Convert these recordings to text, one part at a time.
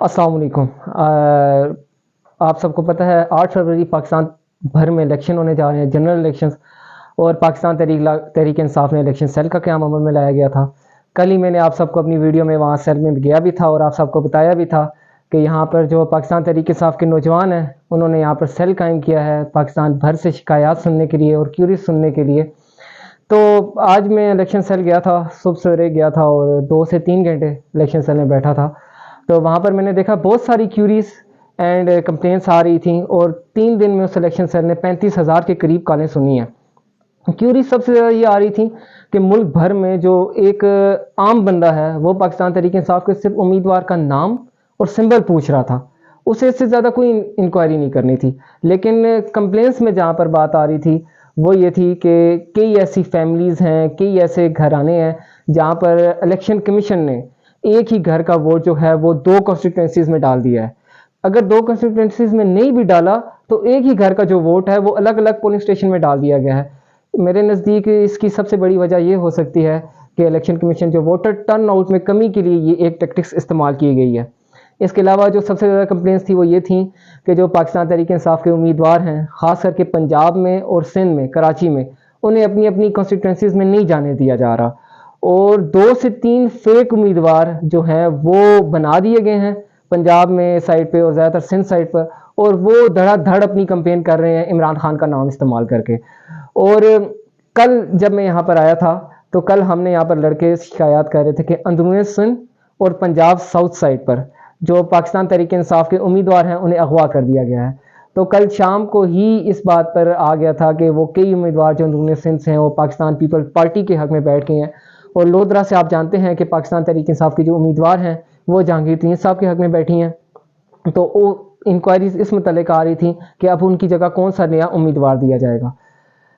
السلام علیکم۔ آپ سب کو پتہ ہے 8 فروری پاکستان بھر میں الیکشن ہونے جا رہے ہیں، جنرل الیکشنز، اور پاکستان تحریک انصاف میں الیکشن سیل کا قیام عمل میں لایا گیا تھا۔ کل ہی میں نے آپ سب کو اپنی ویڈیو میں وہاں سیل میں گیا بھی تھا اور آپ سب کو بتایا بھی تھا کہ یہاں پر جو پاکستان تحریک انصاف کے نوجوان ہیں انہوں نے یہاں پر سیل قائم کیا ہے پاکستان بھر سے شکایات سننے کے لیے اور کیوریز سننے کے لیے۔ تو آج میں الیکشن سیل گیا تھا، صبح سویرے گیا تھا اور 2 سے 3 گھنٹے الیکشن سیل میں بیٹھا تھا۔ تو وہاں پر میں نے دیکھا بہت ساری کیوریز اینڈ کمپلینس آ رہی تھیں، اور 3 دن میں اس الیکشن سیل نے 35,000 کے قریب کالیں سنی ہیں۔ کیوریز سب سے زیادہ یہ آ رہی تھیں کہ ملک بھر میں جو ایک عام بندہ ہے وہ پاکستان تحریک انصاف کے صرف امیدوار کا نام اور سمبل پوچھ رہا تھا، اسے اس سے زیادہ کوئی انکوائری نہیں کرنی تھی۔ لیکن کمپلینس میں جہاں پر بات آ رہی تھی وہ یہ تھی کہ کئی ایسی فیملیز ہیں، کئی ایسے گھرانے ہیں جہاں پر الیکشن کمیشن نے ایک ہی گھر کا ووٹ جو ہے وہ 2 کانسٹیٹوئنسیز میں ڈال دیا ہے۔ اگر 2 کانسٹیٹوئنسیز میں نہیں بھی ڈالا تو ایک ہی گھر کا جو ووٹ ہے وہ الگ الگ پولنگ اسٹیشن میں ڈال دیا گیا ہے۔ میرے نزدیک اس کی سب سے بڑی وجہ یہ ہو سکتی ہے کہ الیکشن کمیشن جو ووٹر ٹرن آؤٹ میں کمی کے لیے یہ ایک ٹیکٹکس استعمال کی گئی ہے۔ اس کے علاوہ جو سب سے زیادہ کمپلینس تھی وہ یہ تھیں کہ جو پاکستان تحریک انصاف کے امیدوار ہیں، خاص کر کے پنجاب میں اور سندھ میں، کراچی میں، انہیں اپنی اپنی کانسٹیٹوئنسیز میں نہیں جانے دیا جا رہا، اور 2 سے 3 فیک امیدوار جو ہیں وہ بنا دیے گئے ہیں پنجاب میں سائٹ پہ اور زیادہ تر سندھ سائٹ پر، اور وہ دھڑا دھڑ اپنی کمپین کر رہے ہیں عمران خان کا نام استعمال کر کے۔ اور کل جب میں یہاں پر آیا تھا تو کل ہم نے یہاں پر لڑکے شکایات کر رہے تھے کہ اندرون سندھ اور پنجاب ساؤتھ سائٹ پر جو پاکستان تحریک انصاف کے امیدوار ہیں انہیں اغوا کر دیا گیا ہے۔ تو کل شام کو ہی اس بات پر آ گیا تھا کہ وہ کئی امیدوار جو اندرون سندھ سے ہیں وہ پاکستان پیپل پارٹی کے حق میں بیٹھ گئے ہیں، اور لودھرا سے آپ جانتے ہیں کہ پاکستان تحریک انصاف کے جو امیدوار ہیں وہ جہانگیر ترین صاحب کے حق میں بیٹھی ہیں۔ تو وہ انکوائریز اس متعلق آ رہی تھیں کہ اب ان کی جگہ کون سا نیا امیدوار دیا جائے گا۔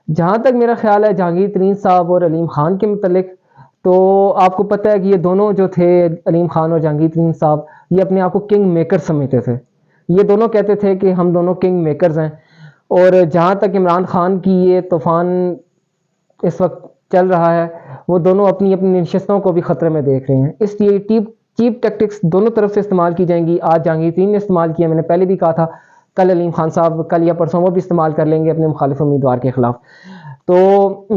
جہاں تک میرا خیال ہے جہانگیر ترین صاحب اور علیم خان کے متعلق، تو آپ کو پتہ ہے کہ یہ دونوں جو تھے علیم خان اور جہانگیر ترین صاحب، یہ اپنے آپ کو کنگ میکر سمجھتے تھے۔ یہ دونوں کہتے تھے کہ ہم دونوں کنگ میکرز ہیں، اور جہاں تک عمران خان کی یہ طوفان اس وقت چل رہا ہے وہ دونوں اپنی اپنی نشستوں کو بھی خطرے میں دیکھ رہے ہیں، اس لیے چیپ ٹیکٹکس دونوں طرف سے استعمال کی جائیں گی۔ آج جہانگیر ترین نے استعمال کیا، میں نے پہلے بھی کہا تھا، کل علیم خان صاحب کل یا پرسوں وہ بھی استعمال کر لیں گے اپنے مخالف امیدوار کے خلاف۔ تو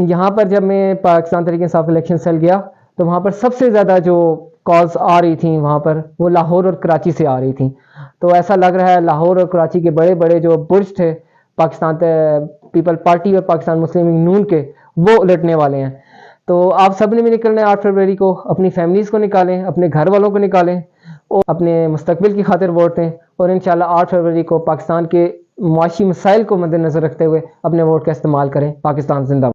یہاں پر جب میں پاکستان تحریک انصاف الیکشن سیل گیا تو وہاں پر سب سے زیادہ جو کالز آ رہی تھیں وہاں پر وہ لاہور اور کراچی سے آ رہی تھیں۔ تو ایسا لگ رہا ہے لاہور اور کراچی کے بڑے بڑے جو برج تھے پاکستان پیپل پارٹی اور پاکستان مسلم لیگ نون کے، وہ الٹنے والے ہیں۔ تو آپ سب نے بھی نکلنا ہے 8 فروری کو، اپنی فیملیز کو نکالیں، اپنے گھر والوں کو نکالیں اور اپنے مستقبل کی خاطر ووٹ دیں، اور انشاءاللہ 8 فروری کو پاکستان کے معاشی مسائل کو مد نظر رکھتے ہوئے اپنے ووٹ کا استعمال کریں۔ پاکستان زندہ باد۔